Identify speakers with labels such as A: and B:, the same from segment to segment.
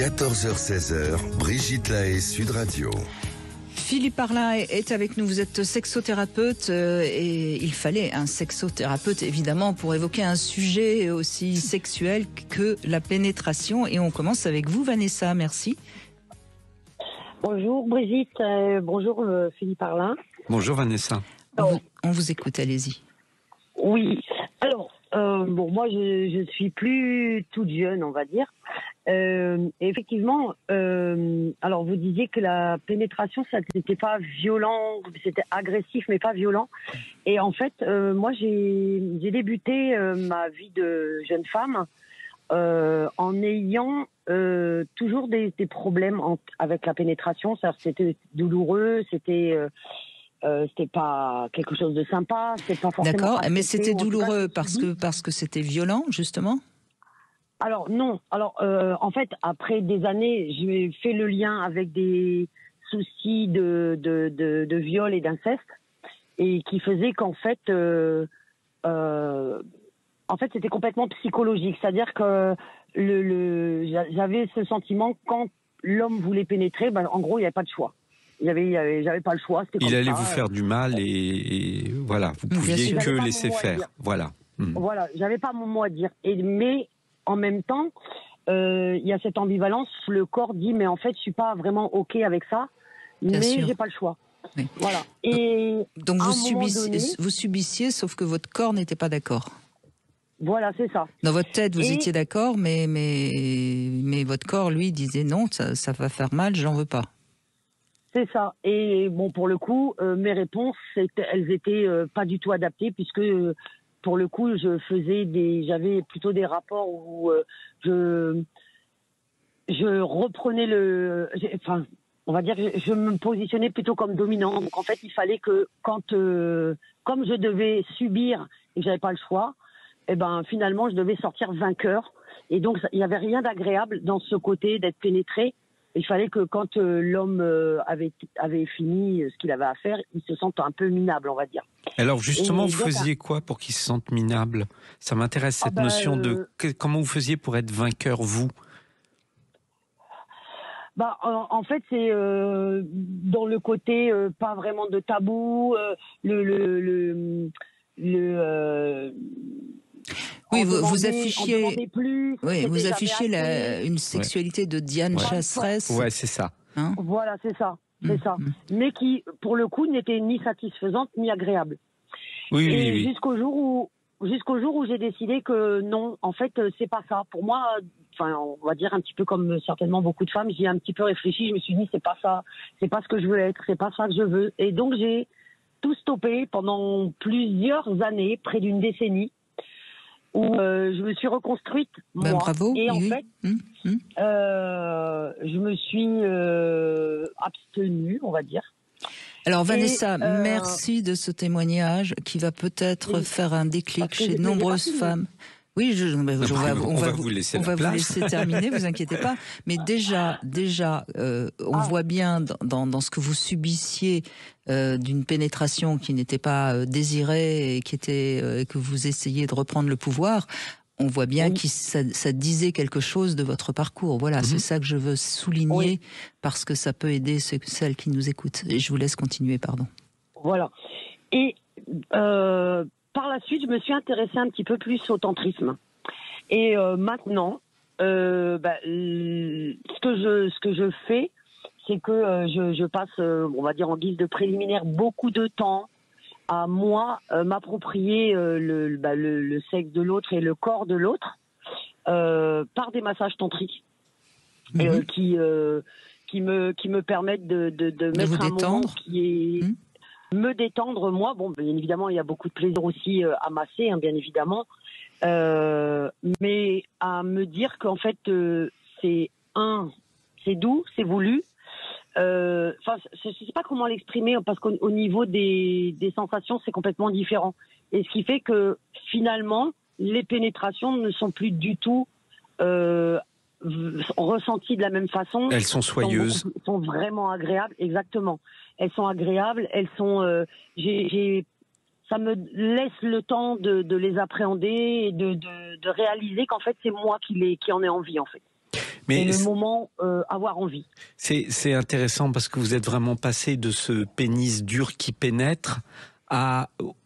A: 14h-16h, Brigitte Lahaie, Sud Radio.
B: Philippe Parlin est avec nous, vous êtes sexothérapeute et il fallait un sexothérapeute évidemment pour évoquer un sujet aussi sexuel que la pénétration, et on commence avec vous Vanessa, merci.
C: Bonjour Brigitte, bonjour Philippe Parlin.
D: Bonjour Vanessa.
B: On vous écoute, allez-y.
C: Oui, alors moi je suis plus toute jeune on va dire. Effectivement, alors vous disiez que la pénétration, ça n'était pas violent, c'était agressif mais pas violent. Et en fait, moi j'ai débuté ma vie de jeune femme en ayant toujours des problèmes avec la pénétration. C'était douloureux, c'était pas quelque chose de sympa, c'était pas forcément.
B: D'accord, mais c'était douloureux parce que c'était violent justement.
C: Alors non. Alors en fait, après des années, j'ai fait le lien avec des soucis de viol et d'inceste, et qui faisait qu'en fait, c'était complètement psychologique. C'est-à-dire que j'avais ce sentiment quand l'homme voulait pénétrer, en gros, il n'y avait pas de choix. J'avais pas le choix.
D: Il allait vous faire du mal et voilà, vous pouviez que laisser faire. Voilà.
C: Voilà, j'avais pas mon mot à dire. Mais en même temps, il y a cette ambivalence. Le corps dit, mais en fait, je suis pas vraiment OK avec ça, mais j'ai pas le choix.
B: Oui.
C: Voilà. Et
B: donc vous subissiez, sauf que votre corps n'était pas d'accord.
C: Voilà, c'est ça.
B: Dans votre tête, vous étiez d'accord, mais votre corps, lui, disait non, ça va faire mal, j'en veux pas.
C: C'est ça. Et bon, pour le coup, mes réponses, elles étaient pas du tout adaptées, puisque pour le coup, j'avais plutôt des rapports où je reprenais on va dire, je me positionnais plutôt comme dominant. Donc en fait, il fallait que comme je devais subir et que j'avais pas le choix, finalement, je devais sortir vainqueur. Et donc, il n'y avait rien d'agréable dans ce côté d'être pénétré. Il fallait que quand l'homme avait fini ce qu'il avait à faire, il se sente un peu minable, on va dire.
D: Alors justement, vous faisiez quoi pour qu'il se sente minable ? Ça m'intéresse cette notion de comment vous faisiez pour être vainqueur, vous ?
C: En fait, c'est dans le côté pas vraiment de tabou,
B: oui, vous affichiez, vous affichiez une sexualité de Diane Chasseresse.
D: Ouais, c'est ça.
B: Hein,
C: voilà, c'est ça, mais qui, pour le coup, n'était ni satisfaisante ni agréable. Oui. Jusqu'au jour où j'ai décidé que non, en fait, c'est pas ça. Pour moi, on va dire un petit peu comme certainement beaucoup de femmes, j'y ai un petit peu réfléchi. Je me suis dit, c'est pas ça, c'est pas ce que je veux être, c'est pas ça que je veux. Et donc j'ai tout stoppé pendant plusieurs années, près d'une décennie, où je me suis reconstruite, moi.
B: Bravo.
C: Et en fait, je me suis abstenue, on va dire.
B: Alors Vanessa, merci de ce témoignage qui va peut-être faire un déclic chez de nombreuses femmes. Oui, on va vous laisser terminer, vous inquiétez pas. Mais déjà, on voit bien dans ce que vous subissiez d'une pénétration qui n'était pas désirée et que vous essayiez de reprendre le pouvoir. On voit bien que ça disait quelque chose de votre parcours. Voilà, c'est ça que je veux souligner parce que ça peut aider celles qui nous écoutent. Et je vous laisse continuer, pardon.
C: Voilà. Et par la suite, je me suis intéressée un petit peu plus au tantrisme. Et maintenant, ce que je fais, c'est que je passe, on va dire en guise de préliminaire, beaucoup de temps à moi m'approprier le sexe de l'autre et le corps de l'autre par des massages tantriques qui me permettent de mettre un moment qui est me détendre moi. Bon, bien évidemment, il y a beaucoup de plaisir aussi à masser, bien évidemment, mais à me dire qu'en fait c'est doux, c'est voulu. Je sais pas comment l'exprimer parce qu'au niveau des sensations, c'est complètement différent. Et ce qui fait que finalement, les pénétrations ne sont plus du tout ressenties de la même façon.
D: Elles sont soyeuses.
C: Elles sont vraiment agréables, exactement. Elles sont agréables, elles sont. Ça me laisse le temps de les appréhender et de réaliser qu'en fait c'est moi qui en ai envie en fait. Mais le moment avoir envie.
D: C'est intéressant parce que vous êtes vraiment passé de ce pénis dur qui pénètre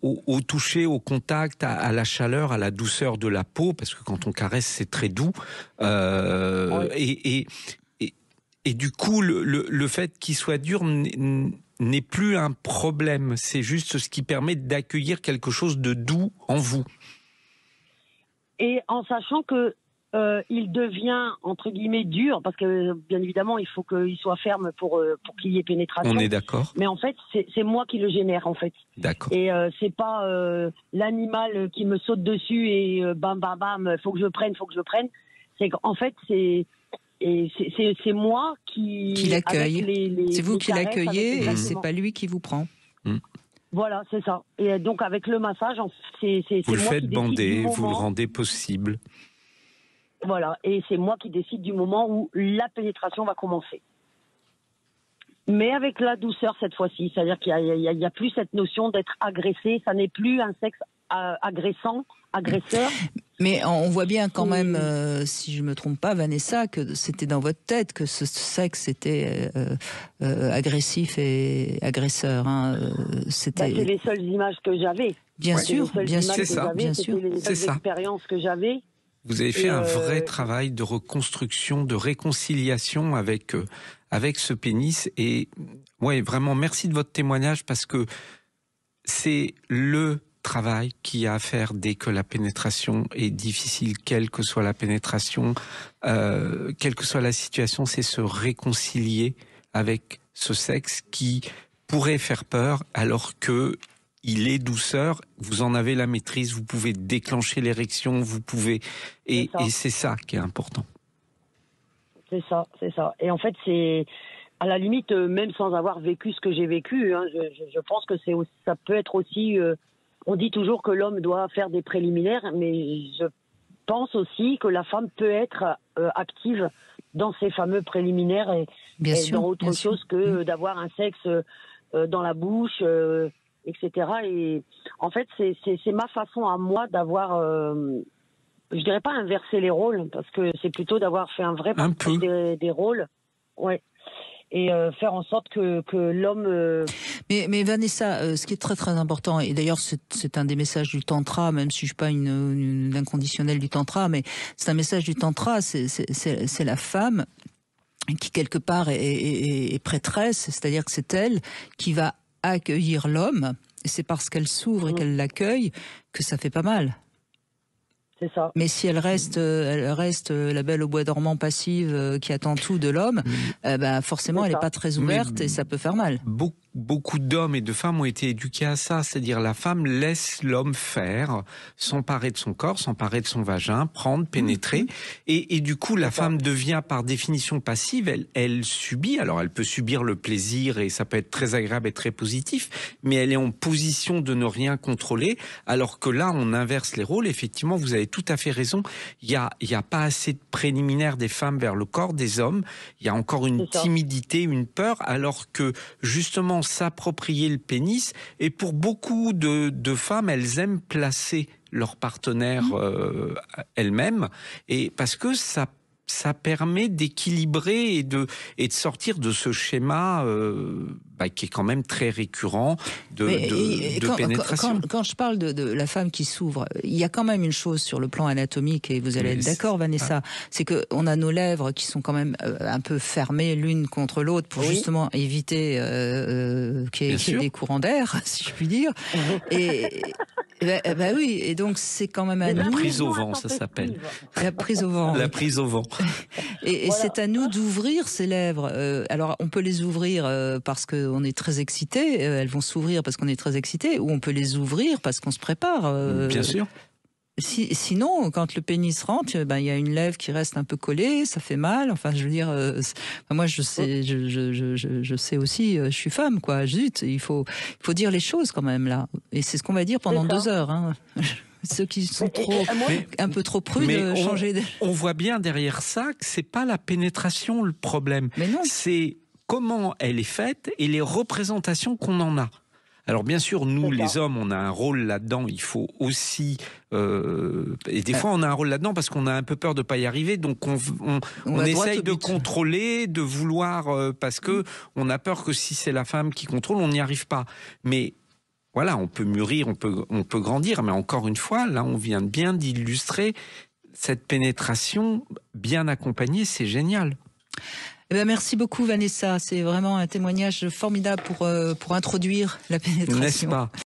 D: au toucher, au contact, à la chaleur, à la douceur de la peau, parce que quand on caresse, c'est très doux. Et du coup, le fait qu'il soit dur n'est plus un problème. C'est juste ce qui permet d'accueillir quelque chose de doux en vous.
C: Et en sachant que il devient, entre guillemets, dur, parce que, bien évidemment, il faut qu'il soit ferme pour qu'il y ait pénétration.
D: On est d'accord.
C: Mais en fait, c'est moi qui le génère, en fait.
D: D'accord.
C: Et c'est pas l'animal qui me saute dessus et bam, bam, bam, faut que je prenne. C'est qu'en fait, c'est moi qui
B: l'accueille. C'est vous qui l'accueillez et c'est pas lui qui vous prend.
C: Voilà, c'est ça. Et donc, avec le massage, c'est
D: vous le
C: moi
D: faites
C: qui
D: bander, vous le rendez possible.
C: Voilà, et c'est moi qui décide du moment où la pénétration va commencer. Mais avec la douceur cette fois-ci, c'est-à-dire qu'il y a plus cette notion d'être agressé, ça n'est plus un sexe agresseur.
B: Mais on voit bien quand même, si je me trompe pas, Vanessa, que c'était dans votre tête que ce sexe était agressif et agresseur. Hein.
C: C'est les seules images que j'avais.
B: Bien sûr,
D: c'est ça.
C: Bien sûr, les seules expériences que j'avais.
D: Vous avez fait un vrai travail de reconstruction, de réconciliation avec ce pénis. Et ouais, vraiment, merci de votre témoignage parce que c'est le travail qu'il y a à faire dès que la pénétration est difficile, quelle que soit la pénétration, quelle que soit la situation, c'est se réconcilier avec ce sexe qui pourrait faire peur alors que il est douceur, vous en avez la maîtrise, vous pouvez déclencher l'érection, vous pouvez... Et c'est ça qui est important.
C: C'est ça. Et en fait, c'est... À la limite, même sans avoir vécu ce que j'ai vécu, hein, je pense que ça peut être aussi... on dit toujours que l'homme doit faire des préliminaires, mais je pense aussi que la femme peut être active dans ces fameux préliminaires et dans autre chose que d'avoir un sexe dans la bouche... etc. Et en fait, c'est ma façon à moi d'avoir, je dirais pas inverser les rôles, parce que c'est plutôt d'avoir fait un vrai partage des rôles, ouais, et faire en sorte que l'homme.
B: Mais Vanessa, ce qui est très très important, et d'ailleurs c'est un des messages du tantra, même si je suis pas une inconditionnelle du tantra, mais c'est un message du tantra, c'est la femme qui quelque part est prêtresse, c'est-à-dire que c'est elle qui va accueillir l'homme, et c'est parce qu'elle s'ouvre et qu'elle l'accueille que ça fait pas mal.
C: C'est ça.
B: Mais si elle reste la belle au bois dormant passive qui attend tout de l'homme, forcément elle n'est pas très ouverte et ça peut faire mal.
D: Beaucoup d'hommes et de femmes ont été éduqués à ça, c'est-à-dire la femme laisse l'homme faire, s'emparer de son corps, s'emparer de son vagin, prendre, pénétrer, et du coup la femme devient par définition passive, elle subit, alors elle peut subir le plaisir et ça peut être très agréable et très positif, mais elle est en position de ne rien contrôler, alors que là on inverse les rôles. Effectivement, vous avez tout à fait raison, il y a pas assez de préliminaires des femmes vers le corps des hommes, il y a encore une timidité, une peur, alors que justement s'approprier le pénis, et pour beaucoup de femmes, elles aiment placer leur partenaire elles-mêmes, et parce que ça permet d'équilibrer et de sortir de ce schéma qui est quand même très récurrent de pénétration.
B: Quand je parle de la femme qui s'ouvre, il y a quand même une chose sur le plan anatomique, et vous allez être d'accord, Vanessa, c'est que on a nos lèvres qui sont quand même un peu fermées l'une contre l'autre pour justement éviter qu'il y ait des courants d'air, si je puis dire. Et oui, et donc c'est quand même à nous.
D: La prise au vent, ça s'appelle.
B: La prise au vent.
D: La prise au vent.
B: Et c'est à nous d'ouvrir ces lèvres. Alors on peut les ouvrir parce qu'on est très excité, elles vont s'ouvrir parce qu'on est très excité, ou on peut les ouvrir parce qu'on se prépare.
D: Bien sûr.
B: Sinon, quand le pénis rentre, il y a une lèvre qui reste un peu collée, ça fait mal. Enfin, je veux dire, moi, je sais aussi, je suis femme, quoi. Zut, il faut dire les choses quand même là. Et c'est ce qu'on va dire pendant 2 heures. Hein. Ceux qui sont un peu trop prudes, changer.
D: On voit bien derrière ça que c'est pas la pénétration le problème.
B: Mais non.
D: C'est comment elle est faite et les représentations qu'on en a. Alors bien sûr, nous les hommes, on a un rôle là-dedans. Il faut aussi, et des fois on a un rôle là-dedans parce qu'on a un peu peur de pas y arriver, donc on essaye de contrôler, de vouloir, parce que on a peur que si c'est la femme qui contrôle, on n'y arrive pas. Mais voilà, on peut mûrir, on peut grandir, mais encore une fois, là, on vient bien d'illustrer cette pénétration bien accompagnée, c'est génial.
B: Eh bien, merci beaucoup Vanessa, c'est vraiment un témoignage formidable pour introduire la pénétration.
D: N'est-ce pas ?